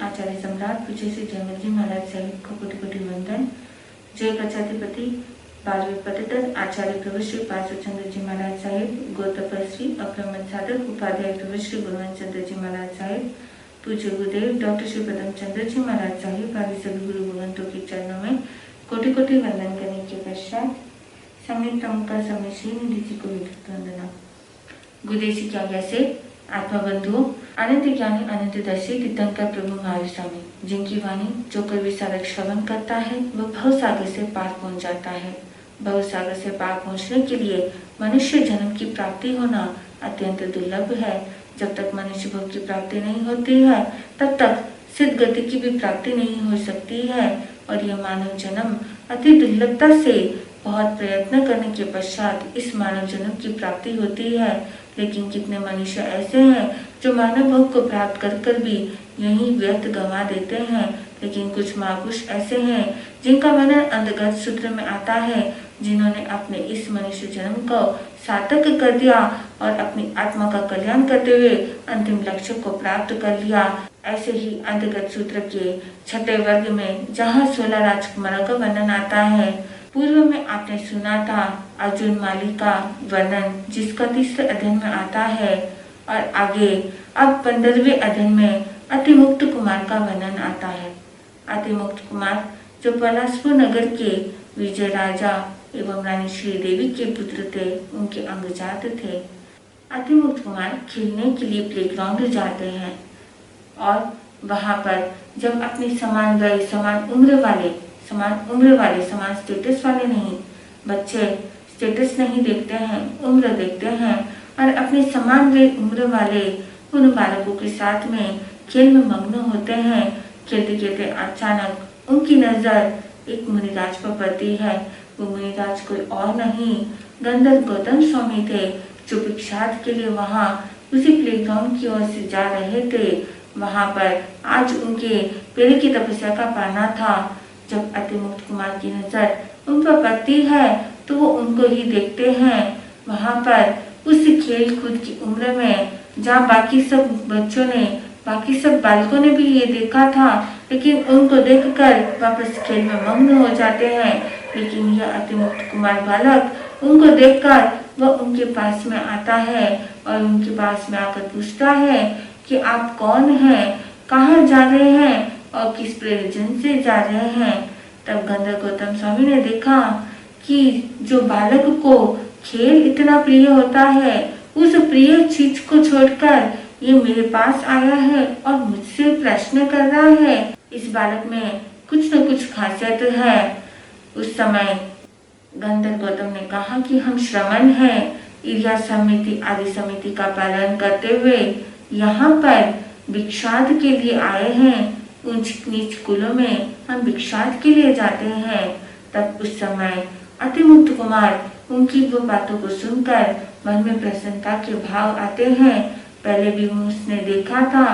आचार्य सम्राट पूज्य श्री जयमल जी महाराज साहिब को कोटि कोटि वंदन। जय प्रजाधिपति बालवीर पतित आचार्य प्रभु श्री पार्श्वचंद्र जी महाराज साहिब, गौतपश्री अप्रमद साधक उपाध्याय प्रभु श्री गुरुवंत चंद्र जी महाराज साहिब, पूज्य गुरुदेव डॉक्टर श्री पदम चंद्र जी महाराज साहिब आदि सभी गुरु भगवंतों के चरणों में कोटि कोटि वंदन करने के पश्चात समित का समय श्री निधि जी को विधित वंदना। गुरुदेव की आज्ञा से आत्मा बंधुओं, अनंत ज्ञानी अनंत दर्शी तीर्थंकर प्रभु महावीर स्वामी, जिनकी वाणी जो कोई विचारक श्रवण करता है वह भवसागर से पार पहुंच जाता है। भवसागर से पार पहुंचने के लिए मनुष्य जन्म की प्राप्ति होना अत्यंत दुर्लभ है। जब तक मनुष्य भव की प्राप्ति नहीं होती है तब तक सिद्ध गति की भी प्राप्ति नहीं हो सकती है। और यह मानव जन्म अति दुर्लभता से बहुत प्रयत्न करने के पश्चात इस मानव जन्म की प्राप्ति होती है। लेकिन कितने मनुष्य ऐसे हैं जो मानव भोग को प्राप्त कर कर भी यही व्यर्थ गंवा देते हैं। लेकिन कुछ महापुरुष ऐसे हैं जिनका वर्णन अंतर्गत सूत्र में आता है, जिन्होंने अपने इस मनुष्य जन्म को सार्थक कर दिया और अपनी आत्मा का कल्याण करते हुए अंतिम लक्ष्य को प्राप्त कर लिया। ऐसे ही अंतर्गत सूत्र के छठे वर्ग में जहाँ 16 राजकुमारों का वर्णन आता है, पूर्व में आपने सुना था अर्जुन माली का वर्णन जिसका तीसरे अध्ययन में आता है, और आगे अब 15वें अध्ययन में अतिमुक्त कुमार का वर्णन आता है। अतिमुक्त कुमार जो पलासपुर नगर के विजय राजा एवं रानी श्रीदेवी के पुत्र थे, उनके अंगजात थे। अतिमुक्त कुमार खेलने के लिए प्लेग्राउंड जाते हैं और वहां पर जब अपने समान वय समान उम्र वाले समान स्टेटस वाले नहीं, बच्चे स्टेटस नहीं देखते हैं, उम्र देखते हैं, और अपने समान वय उम्र वाले उन बालकों के साथ में खेल में मग्न होते हैं। खेलते खेलते अचानक उनकी नजर एक मुनिराज पर पड़ती है। वो मुनिराज कोई और नहीं, गंधर्व गौतम स्वामी थे, जो भिक्षाट के लिए वहाँ उसी प्लेग्राउंड की ओर से जा रहे थे। वहाँ पर आज उनके पेड़ की तपस्या का पाना था। जब अतिमुक्त कुमार की नजर उन पर पड़ती है तो वो उनको ही देखते हैं। वहाँ पर उस खेल कूद की उम्र में जहाँ बाकी सब बालकों ने भी ये देखा था, लेकिन उनको देखकर वापस खेल में मग्न हो जाते हैं। लेकिन यह अतिमुक्त कुमार बालक उनको देखकर वह उनके पास में आता है और उनके पास में आकर पूछता है कि आप कौन हैं, कहाँ जा रहे हैं और किस प्रयोजन से जा रहे हैं। तब गंधर्व गौतम स्वामी ने देखा कि जो बालक को खेल इतना प्रिय होता है, उस प्रिय चीज को छोड़कर ये मेरे पास आया है और मुझसे प्रश्न कर रहा है। इस बालक में कुछ न कुछ खासियत है। उस समय गंधर्व गौतम ने कहा कि हम श्रमण हैं, इर्या समिति आदि समिति का पालन करते हुए यहाँ पर भिक्षाट के लिए आए हैं। ऊंच नीच कुलों में हम भिक्षाट के लिए जाते हैं। तब उस समय अतिमुक्त कुमार उनकी वो बातों को सुनकर मन में प्रसन्नता के भाव आते हैं। पहले भी उसने देखा था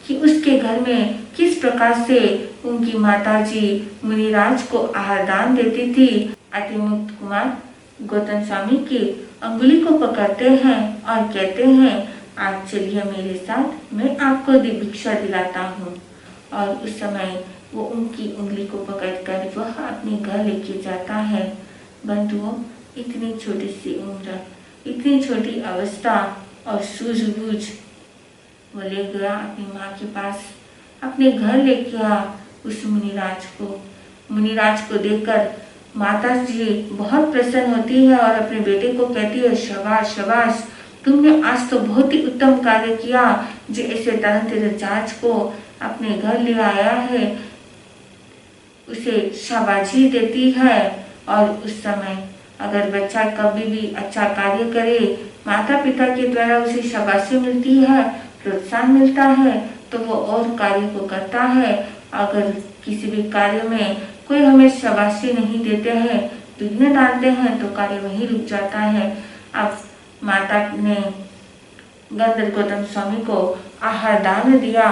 कि उसके घर में किस प्रकार से उनकी माताजी मुनिराज को आहार दान देती थी। अतिमुक्त कुमार गौतम स्वामी की अंगुली को पकड़ते हैं और कहते हैं, आज चलिए मेरे साथ, मैं आपको भिक्षा दिलाता हूँ। और उस समय वो उनकी उंगली को पकड़कर वह अपने घर लेके जाता है। बंधुओं, इतनी छोटी सी उम्र, इतनी छोटी अवस्था और सूझबूझ, वो ले गया अपनी माँ के पास, अपने घर ले गया उस मुनिराज को देखकर माता जी बहुत प्रसन्न होती है और अपने बेटे को कहती है, शाबाश शाबाश, तुमने आज तो बहुत ही उत्तम कार्य किया, जो ऐसे धनतेरस को अपने घर ले आया है उसे शाबाशी देती है। और उस समय अगर बच्चा कभी भी अच्छा कार्य करे, माता पिता के द्वारा उसे शाबाशी मिलती है, प्रोत्साहन मिलता है, तो वो और कार्य को करता है। अगर किसी भी कार्य में कोई हमें शाबाशी नहीं देते हैं, विघ्न डालते हैं, तो कार्य वहीं रुक जाता है। अब माता ने गंधर्व गौतम स्वामी को आहार दान दिया।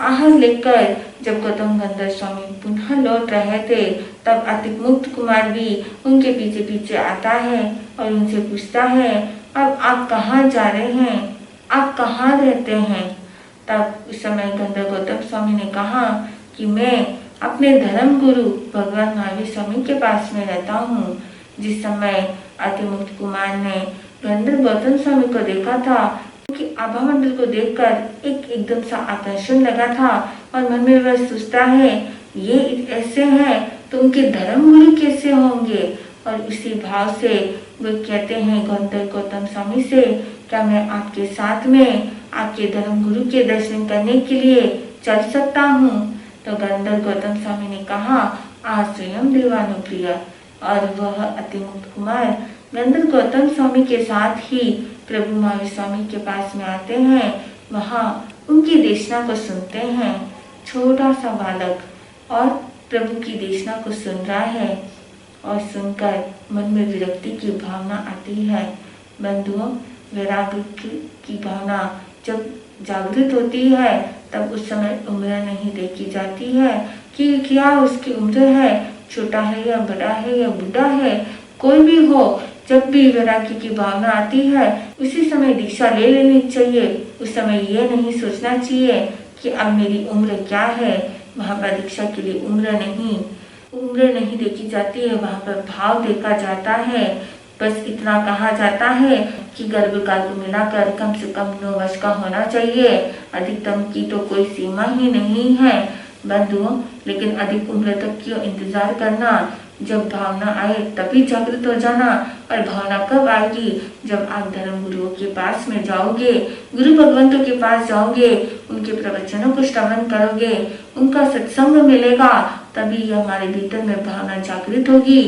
आहार लेकर जब गौतम गंधर्व स्वामी पुनः लौट रहे थे, तब अतिमुक्त कुमार भी उनके पीछे पीछे आता है और उनसे पूछता है, अब आप कहाँ जा रहे हैं, आप कहाँ रहते हैं। तब उस समय गंधर्व गौतम स्वामी ने कहा कि मैं अपने धर्म गुरु भगवान महावीर स्वामी के पास में रहता हूँ। जिस समय अतिमुक्त कुमार ने गंधर्व गौतम स्वामी को देखा था, उनके आभा मंडल को देखकर एकदम सा आकर्षण लगा था और मन में वह सोचता है, ये ऐसे हैं तो उनके धर्म गुरु कैसे होंगे। और उसी भाव से वो कहते हैं गंधर्व गौतम स्वामी से, क्या मैं आपके साथ में आपके धर्म गुरु के दर्शन करने के लिए चल सकता हूँ। तो गंधर्व गौतम स्वामी ने कहा, आज स्वयं देवानुप्रिय। और वह अतिमुक्त कुमार गंधर्व गौतम स्वामी के साथ ही प्रभु महावीर स्वामी के पास में आते हैं। वहाँ उनकी देशना को सुनते हैं। छोटा सा बालक और प्रभु की देशना को सुन रहा है और सुनकर मन में विरक्ति की भावना आती है। बंधुओं, वैराग्य की भावना जब जागृत होती है, तब उस समय उम्र नहीं देखी जाती है कि क्या उसकी उम्र है, छोटा है या बड़ा है या बूढ़ा है, कोई भी हो। जब भी वैराग्य की भावना आती है, उसी समय दीक्षा ले लेनी चाहिए। उस समय ये नहीं सोचना चाहिए कि अब मेरी उम्र क्या है। वहाँ पर दीक्षा के लिए उम्र नहीं देखी जाती है, वहाँ पर भाव देखा जाता है। बस इतना कहा जाता है कि गर्भकाल को मिलाकर कम से कम 9 वर्ष का होना चाहिए। अधिकतम की तो कोई सीमा ही नहीं है बंधुओं। लेकिन अधिक उम्र तक क्यों इंतजार करना। जब भावना आए तभी जागृत हो जाना। और भावना कब आएगी, जब आप धर्म गुरुओं के पास में जाओगे, गुरु भगवंतों के पास जाओगे, उनके प्रवचनों को श्रवण करोगे, उनका सत्संग मिलेगा, तभी हमारे भीतर में भावना जागृत होगी।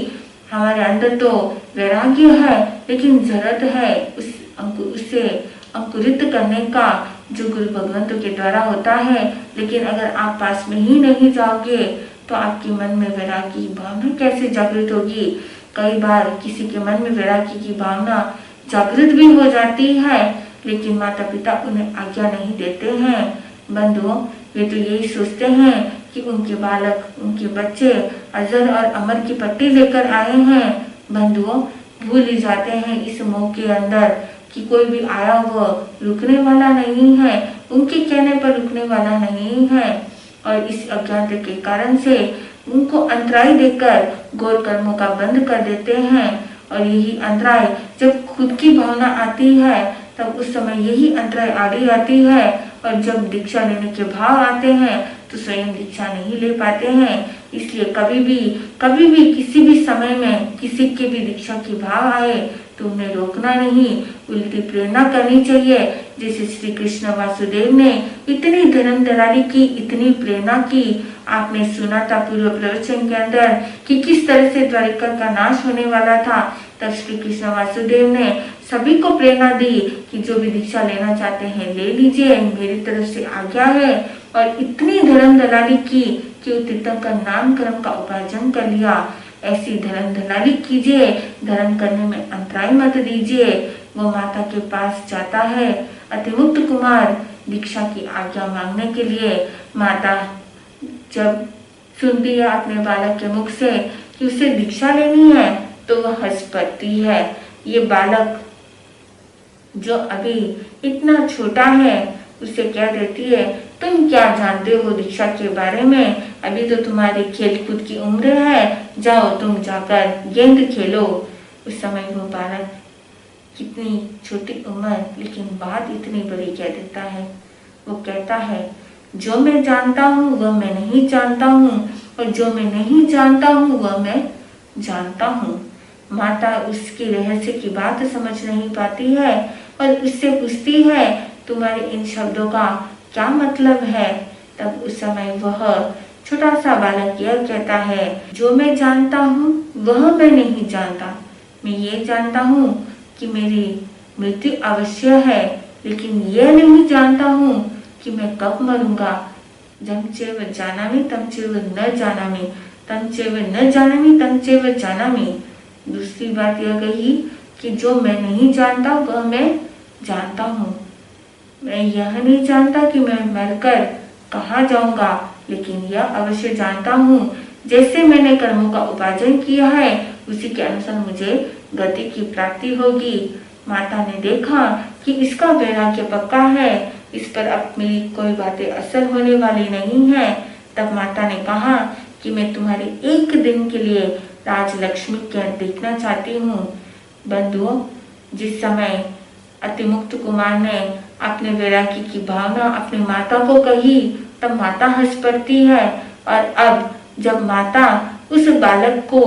हमारे अंदर तो वैराग्य है, लेकिन जरूरत है उसे अंकुरित करने का, जो गुरु भगवंतों के द्वारा होता है। लेकिन अगर आप पास में ही नहीं जाओगे, तो आपके मन में वैराग्य की भावना कैसे जागृत होगी। कई बार किसी के मन में वैराग्य की भावना जागृत भी हो जाती है, लेकिन माता पिता उन्हें आज्ञा नहीं देते हैं। बंधुओं, वे तो यही सोचते हैं कि उनके बालक, उनके बच्चे अजर और अमर की पट्टी लेकर आए हैं। बंधुओं, भूल ही जाते हैं इस मोह के अंदर कि कोई भी आया वो रुकने वाला नहीं है, उनके कहने पर रुकने वाला नहीं है। और इस अज्ञानता के कारण से उनको अंतराय देकर गौर कर्मों का बंद कर देते हैं। और यही अंतराय जब खुद की भावना आती है, तब उस समय यही अंतराय आड़ी आती है। और जब दीक्षा लेने के भाव आते हैं, तो स्वयं दीक्षा नहीं ले पाते हैं। इसलिए कभी भी किसी भी समय में किसी के भी दीक्षा की भाव आए, तो उन्हें रोकना नहीं, उल्टी प्रेरणा करनी चाहिए। जैसे श्री कृष्ण वासुदेव ने इतनी धर्म दलाली की, इतनी प्रेरणा की। आपने सुना था पूर्व प्रवचन के अंदर कि किस तरह से द्वारिका का नाश होने वाला था। तब श्री कृष्ण वासुदेव ने सभी को प्रेरणा दी कि जो भी दीक्षा लेना चाहते हैं ले लीजिए, मेरी तरफ से आज्ञा है। और इतनी धर्म दलाली की कि तीर्थंकर नाम कर्म का उपार्जन कर लिया। ऐसी धर्म दलाली कीजिए, धर्म करने में अंतराय मत दीजिए। वो माता के पास जाता है, अतिमुक्त कुमार दीक्षा की आज्ञा मांगने के लिए। माता जब सुनती है अपने बालक के मुख से कि उसे दीक्षा लेनी है, तो वह हंस पड़ती है। ये बालक जो अभी इतना छोटा है, उसे क्या देती है, तुम क्या जानते हो दीक्षा के बारे में, अभी तो तुम्हारी खेल कूद की उम्र है, जाओ तुम जाकर गेंद खेलो। उस समय वो बालक कितनी छोटी उम्र, लेकिन बात इतनी बड़ी कह देता है। वो कहता है, जो मैं जानता हूँ वह मैं नहीं जानता हूँ, और जो मैं नहीं जानता हूँ वह मैं जानता हूँ। माता उसकी रहस्य की बात समझ नहीं पाती है। और उससे पूछती है तुम्हारे इन शब्दों का क्या मतलब है। तब उस समय वह छोटा सा बालक यह कहता है, जो मैं जानता हूँ वह मैं नहीं जानता। मैं ये जानता हूँ कि मेरी मृत्यु अवश्य है, लेकिन यह नहीं जानता हूँ कि मैं कब मरूंगा। जम चेव जानामि तम चेव न जानामि, तम चेव न जानामि तम चेव जानामि। दूसरी बात यह कही कि जो मैं नहीं जानता वह मैं जानता हूँ। मैं यह नहीं जानता कि मैं मरकर कहाँ जाऊंगा, लेकिन यह अवश्य जानता हूँ जैसे मैंने कर्मों का उपार्जन किया है उसी के अनुसार मुझे गति की प्राप्ति होगी। माता ने देखा कि इसका वैराग्य पक्का है, इस पर अब मेरी कोई बातें असर होने वाली नहीं है। तब माता ने कहा कि मैं तुम्हारे एक दिन के लिए राजलक्ष्मी क्या देखना चाहती हूँ। बंधुओं, जिस समय अतिमुक्त कुमार ने अपने वैराग्य की भावना अपनी माता को कही तब माता हंस पड़ती है, और अब जब माता उस बालक को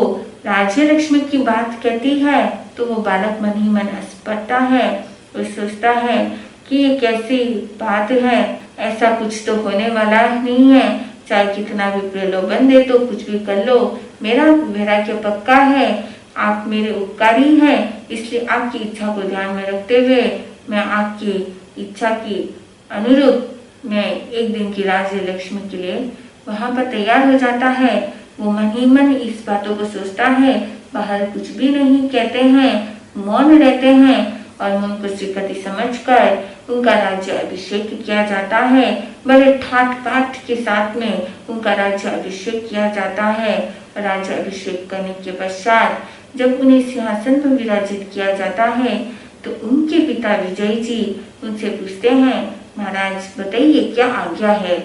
राज्य लक्ष्मी की बात कहती है तो वो बालक मन ही मन हंस पड़ता है। वो सोचता है कि ये कैसी बात है, ऐसा कुछ तो होने वाला नहीं है, चाहे कितना भी प्रलोभन दे तो कुछ भी कर लो, मेरा वैराग्य पक्का है। आप मेरे उपकारी हैं, इसलिए आपकी इच्छा को ध्यान में रखते हुए मैं आपकी इच्छा की अनुरूप मैं एक दिन की राज्य लक्ष्मी के लिए वहां पर तैयार हो जाता है। वो मन ही मन इस बातों को सोचता है, बाहर कुछ भी नहीं कहते हैं, मौन रहते हैं, और मन को श्रीपति समझकर उनका राज्य अभिषेक किया जाता है। बड़े ठाट बाट के साथ में उनका राज्य अभिषेक किया जाता है। राज्य अभिषेक करने के पश्चात जब उन्हें सिंहासन पर विराजित किया जाता है तो उनके पिता विजय जी उनसे पूछते हैं, महाराज बताइए क्या आज्ञा है।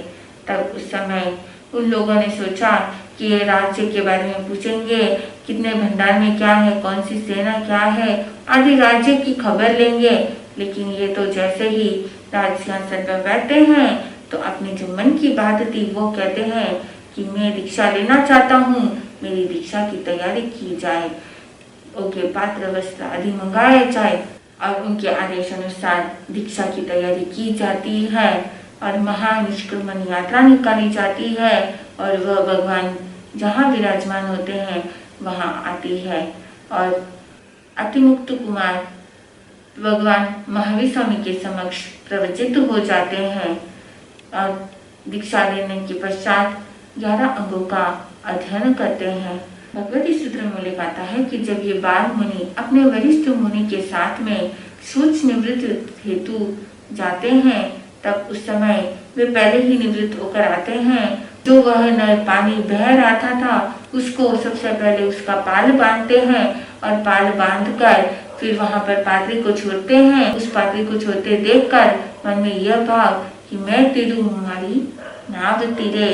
तब उस समय उन लोगों ने सोचा कि ये राज्य के बारे में पूछेंगे, कितने भंडार में क्या है, कौन सी सेना क्या है, आदि राज्य की खबर लेंगे। लेकिन ये तो जैसे ही राज सिंहासन पर बैठते हैं तो अपनी जो मन की बात थी वो कहते हैं कि मैं दीक्षा लेना चाहता हूँ, मेरी दीक्षा की तैयारी की जाए, उनके पात्र वस्त्र आदि मंगाए जाए, और उनके आदेश अनुसार दीक्षा की तैयारी की जाती है और महानिष्क्रमण यात्रा निकाली जाती है और वह भगवान जहाँ विराजमान होते हैं वहाँ आती है। और अतिमुक्त कुमार भगवान महावीर स्वामी के समक्ष प्रवचित हो जाते हैं और दीक्षा लेने के पश्चात 11 अंगों का अध्ययन करते हैं। भगवती सूत्र में लिखा आता है कि जब ये बाल मुनि अपने वरिष्ठ मुनि के साथ में शौच निवृत्त हेतु जाते हैं तब उस समय वे पहले ही निवृत्त होकर आते हैं। जो वह नल पानी बह रहा था उसको सबसे पहले उसका पाल बांधते हैं और पाल बांधकर फिर वहां पर पात्री को छोड़ते हैं। उस पात्री को छोड़ते देखकर मन में यह भाव कि मैं तिरु हमारी नाव तिरे।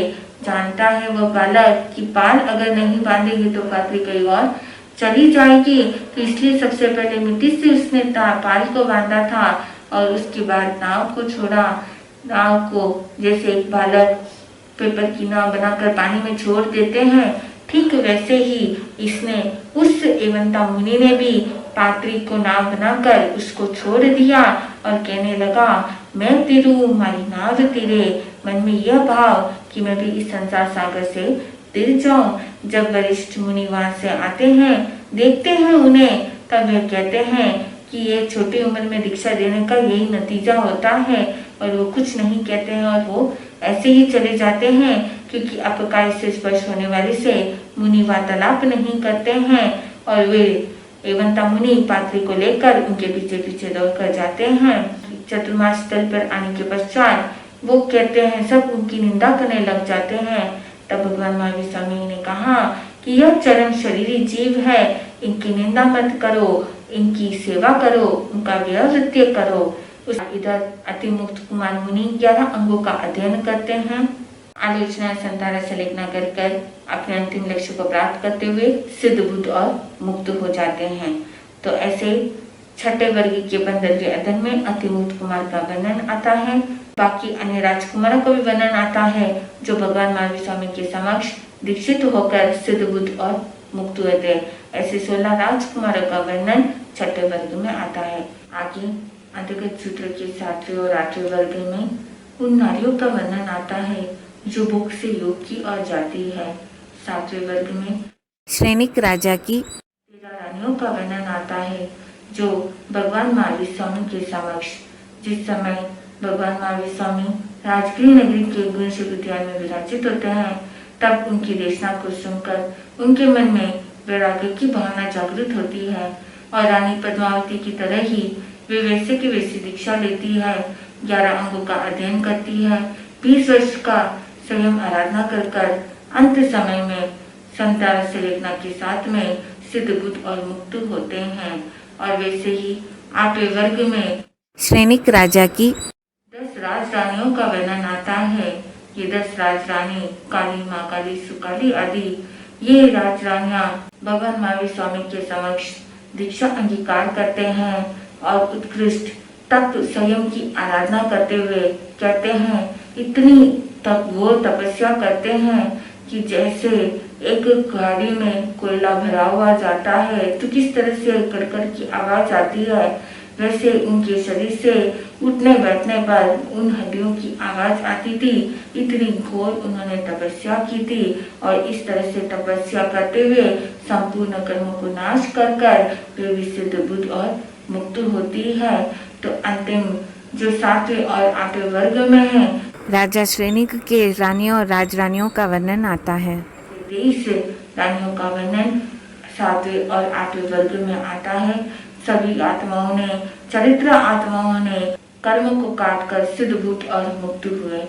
जानता है वह बालक कि पाल अगर नहीं बांधेगी तो पात्री कहीं और चली जाएगी, तो इसलिए सबसे पहले मिट्टी से उसने पाल को बांधा था और उसके बाद नाव को छोड़ा। नाव को जैसे एक बालक पेपर की नाव बनाकर पानी में छोड़ देते हैं, ठीक वैसे ही इसने उस एवंता मुनि ने भी पात्री को नाव बनाकर उसको छोड़ दिया और कहने लगा, मैं तिरु हमारी नाव तिरे। मन में यह भाव कि मैं भी इस संसार सागर से तिर जाऊं। जब वरिष्ठ मुनि वहां से आते हैं, देखते हैं उन्हें, तब वे कहते हैं कि ये छोटी उम्र में दीक्षा देने का यही नतीजा होता है, और वो कुछ नहीं कहते हैं और वो ऐसे ही चले जाते हैं, क्योंकि अपकाय से स्पर्श होने वाले से मुनि वार्तालाप नहीं करते हैं। और वे एवंता मुनि पात्री को लेकर उनके पीछे पीछे दौड़कर जाते हैं। चतुर्मास स्थल पर आने के पश्चात वो कहते हैं, सब उनकी निंदा करने लग जाते हैं। तब भगवान महावीर स्वामी ने कहा कि यह चरण शरीरी जीव है, इनकी निंदा मत करो, इनकी सेवा करो, उनका व्यवृत्य करो। इधर अतिमुक्त कुमार मुनि 11 अंगों का अध्ययन करते हैं, आलोचना संतारा से लेखना कर अपने अंतिम लक्ष्य को प्राप्त करते हुए सिद्ध बुद्ध और मुक्त हो जाते हैं। तो ऐसे छठे वर्ग के 15वें अध्ययन में अतिमुक्त कुमार का वर्णन आता है। बाकी अन्य राजकुमारों का भी वर्णन आता है जो भगवान महावीर स्वामी के समक्ष दीक्षित होकर सिद्ध बुद्ध और मुक्त हुए थे। ऐसे 16 राजकुमारों का वर्णन छठे वर्ग में आता है। आगे अंतर्गत सूत्र के 7वें और 8वें वर्ग में उन नारियों का वर्णन आता है जो भूख से योग की और जाती है। 7वें वर्ग में श्रेणिक राजा की 13 रानियों का वर्णन आता है जो भगवान महावीर स्वामी के समक्ष, जिस समय भगवान महावीर स्वामी राजगीर नगरी के गुणशुभ उद्यान में विराजित होते हैं, तब उनकी देशना को सुनकर उनके मन में वैराग्य की भावना जागृत होती है और रानी पद्मावती की तरह ही वे वैसे की वैसी दीक्षा लेती है। 11 अंगों का अध्ययन करती है। 20 वर्ष का संयम आराधना कर अंत समय में संतान से लेखना के साथ में सिद्ध बुद्ध और मुक्त होते हैं। और वैसे ही 8वें वर्ग में श्रेणिक राजा की 10 राजरानियों का वर्णन आता है। ये 10 राजरानी काली, माँ काली, सुकाली आदि, ये राजरानियां भगवान महावीर स्वामी के समक्ष दीक्षा अंगीकार करते हैं और उत्कृष्ट तत्व संयम की आराधना करते हुए कहते हैं, इतनी तक वो तपस्या करते हैं कि जैसे एक गाड़ी में कोयला भरा हुआ जाता है तो किस तरह से कड़कड़ की आवाज आती है, वैसे उनके शरीर से उठने बैठने पर उन हड्डियों की आवाज आती थी। इतनी घोर उन्होंने तपस्या की थी और इस तरह से तपस्या करते हुए संपूर्ण कर्मों को नाश कर वे विशुद्ध बुद्ध और मुक्त होती है। तो अंतिम जो 7वें और 8वें वर्ग में है, राजा श्रेणिक के रानियों और राजरानियों का वर्णन आता है। 23 रानियों का वर्णन 7वें और 8वें वर्ग में आता है। सभी आत्माओं ने, चरित्र आत्माओं ने कर्म को काट कर सिद्ध बुद्ध और मुक्त हुए।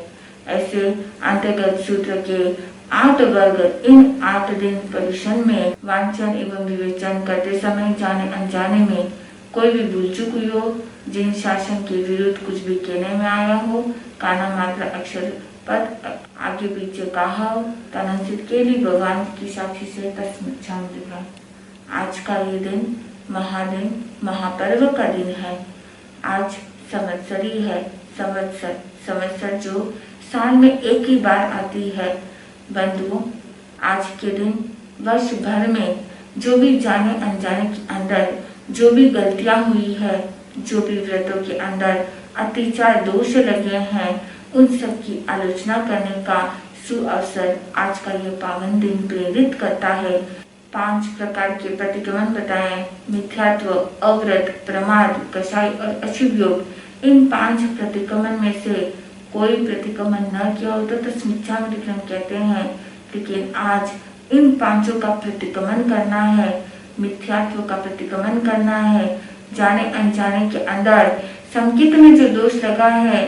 ऐसे अंतर्गत सूत्र के 8 वर्ग इन 8 दिन परीक्षण में वांछन एवं विवेचन करते समय जाने अनजाने में कोई भी भूल चूक हुई हो, जिन शासन के विरुद्ध कुछ भी कहने में आया हो, काना मात्र अक्षर पद आगे पीछे कहा हो, तनंसित के लिए भगवान की साक्षी से तस्मिच्छामि। आज का ये दिन महादिन, महापर्व का दिन है। आज संवत्सरी है। संवत्सर जो साल में एक ही बार आती है। बंधुओं, आज के दिन वर्ष भर में जो भी जाने अनजाने के अंदर जो भी गलतियां हुई है, जो भी व्रतों के अंदर अत्याचार दोष लगे हैं, उन सब की आलोचना करने का सुअवसर आज का ये पावन दिन प्रेरित करता है। 5 प्रकार के प्रतिक्रमण बताएं, मिथ्यात्व, अव्रत, प्रमाद, कषाय और अशुभ योग। इन 5 प्रतिक्रमण में से कोई प्रतिक्रमण न किया हो तो तस्मिच्छामि कहते हैं, लेकिन आज इन 5 का प्रतिक्रमण करना है। मिथ्यात्व का प्रतिक्रमण करना है। जाने अनजाने के अंदर संकेत में जो दोष लगा है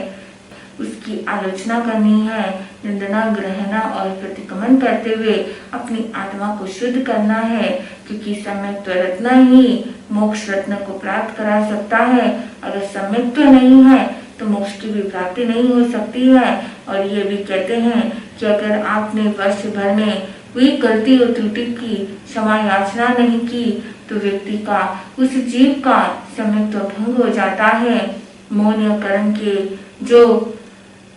उसकी आलोचना करनी है। निंदना, ग्रहणा और प्रतिक्रमण करते हुए अपनी आत्मा को शुद्ध करना है, क्योंकि सम्यक्त रत्न ही मोक्ष रत्न को प्राप्त करा सकता है। अगर सम्यक्त नहीं है तो मोक्ष की भी प्राप्ति नहीं हो सकती है। और ये भी कहते हैं कि अगर आपने वर्ष भर में कोई गलती और त्रुटि की क्षमा याचना नहीं की तो व्यक्ति का, उस जीव का सम्यक्त भंग हो जाता है। मौन कर्म के जो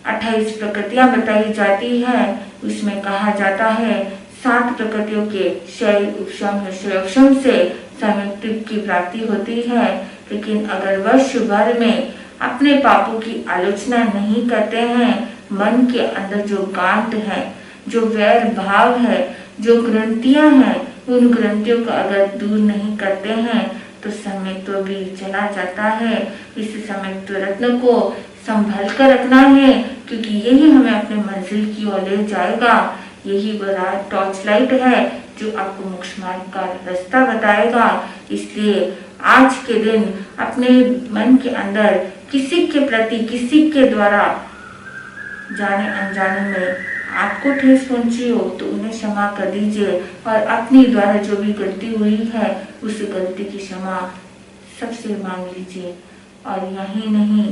28 प्रकृतियां बताई जाती है, उसमें कहा जाता है 7 प्रकृतियों के शैल, उपशम, उपशम से सम्यक्ति की प्राप्ति होती है। लेकिन अगर वर्ष भर में अपने पापों की आलोचना नहीं करते हैं, मन के अंदर जो गांठ है, जो वैर भाव है, जो ग्रंथियां हैं, उन ग्रंथियों को अगर दूर नहीं करते हैं तो सम्यक्त्व भी चला जाता है। इस सम्यक्त्व रत्न को संभाल कर रखना है, क्योंकि यही हमें अपने मंजिल की ओर ले जाएगा। यही बड़ा टॉर्च लाइट है जो आपको मोक्ष मार्ग का रास्ता बताएगा। इसलिए आज के दिन अपने मन के अंदर किसी के प्रति, किसी के द्वारा जाने अनजाने में आपको ठेस पहुंची हो तो उन्हें क्षमा कर दीजिए और अपनी द्वारा जो भी गलती हुई है उस गलती की क्षमा सबसे मांग लीजिए। और यही नहीं,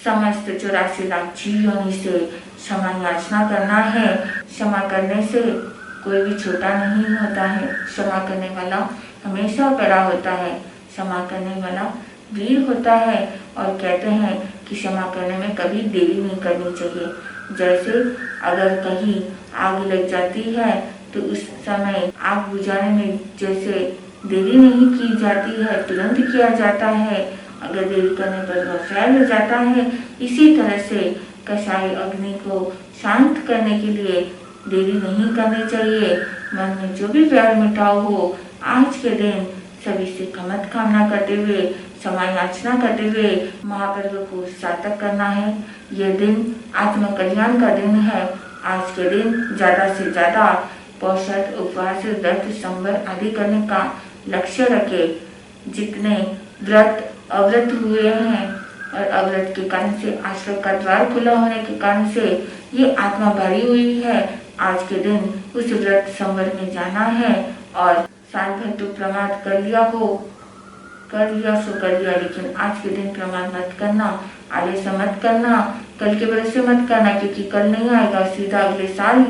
समस्त 84 लाख जीवों से क्षमा याचना करना है। क्षमा करने से कोई भी छोटा नहीं होता है। क्षमा करने वाला हमेशा बड़ा होता है। क्षमा करने वाला वीर होता है। और कहते हैं कि क्षमा करने में कभी देरी नहीं करनी चाहिए। जैसे अगर कहीं आग लग जाती है तो उस समय आग बुझाने में जैसे देरी नहीं की जाती है, तुरंत किया जाता है। अगर देरी करने पर वह फैल हो जाता है। इसी तरह से कषाय अग्नि को शांत करने के लिए देरी नहीं करनी चाहिए। मन में जो भी वैर मिटाव हो, आज के दिन सभी से कमत कामना करते हुए, समय याचना करते हुए महापर्व को सार्थक करना है। यह दिन आत्म कल्याण का दिन है। आज के दिन ज्यादा से ज्यादा पौषध, उपवास, व्रत, संवर आदि करने का लक्ष्य रखे। जितने व्रत अव्रत हुए हैं और अव्रत के कारण से आश्रम का द्वार खुला होने के कारण से ये आत्मा भरी हुई है। आज के दिन उस व्रत संवर में जाना है और साल भर तो प्रमाद कर लिया सो कर लिया, लेकिन आज के दिन प्रमाद मत करना, आलस मत करना, कल के भरोसे मत करना, क्योंकि कल नहीं आएगा, सीधा अगले साल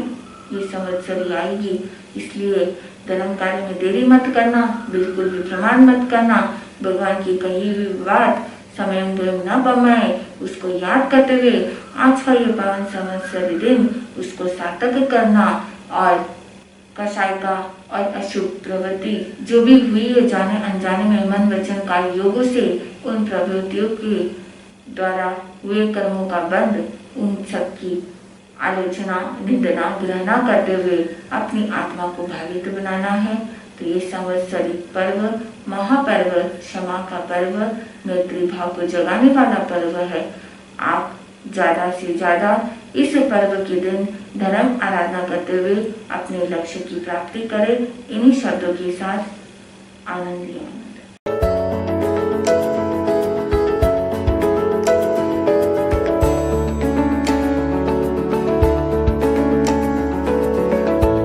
ये संवत्सरी आएगी। इसलिए धर्म कार्य में देरी मत करना, बिल्कुल भी प्रमाण मत करना। भगवान की कही हुई बात समय न बमाए, उसको याद करते हुए आज का ये पावन संवत्सरी दिन उसको सार्थक करना और कषाय का और अशुभ प्रवृत्ति जो भी हुई है जाने अनजाने में मन वचन का योगों से, उन प्रवृत्तियों के द्वारा हुए कर्मों का बंध, उन सब की आलोचना, निंदना, ग्रहणा करते हुए अपनी आत्मा को भावित बनाना है। तो ये संवत्सरी पर्व महापर्व, क्षमा का पर्व, मैत्री भाव को जगाने वाला पर्व है। आप ज्यादा से ज्यादा इस पर्व के दिन धर्म आराधना करते हुए अपने लक्ष्य की प्राप्ति करें। इन्हीं शब्दों के साथ आनंद लिया।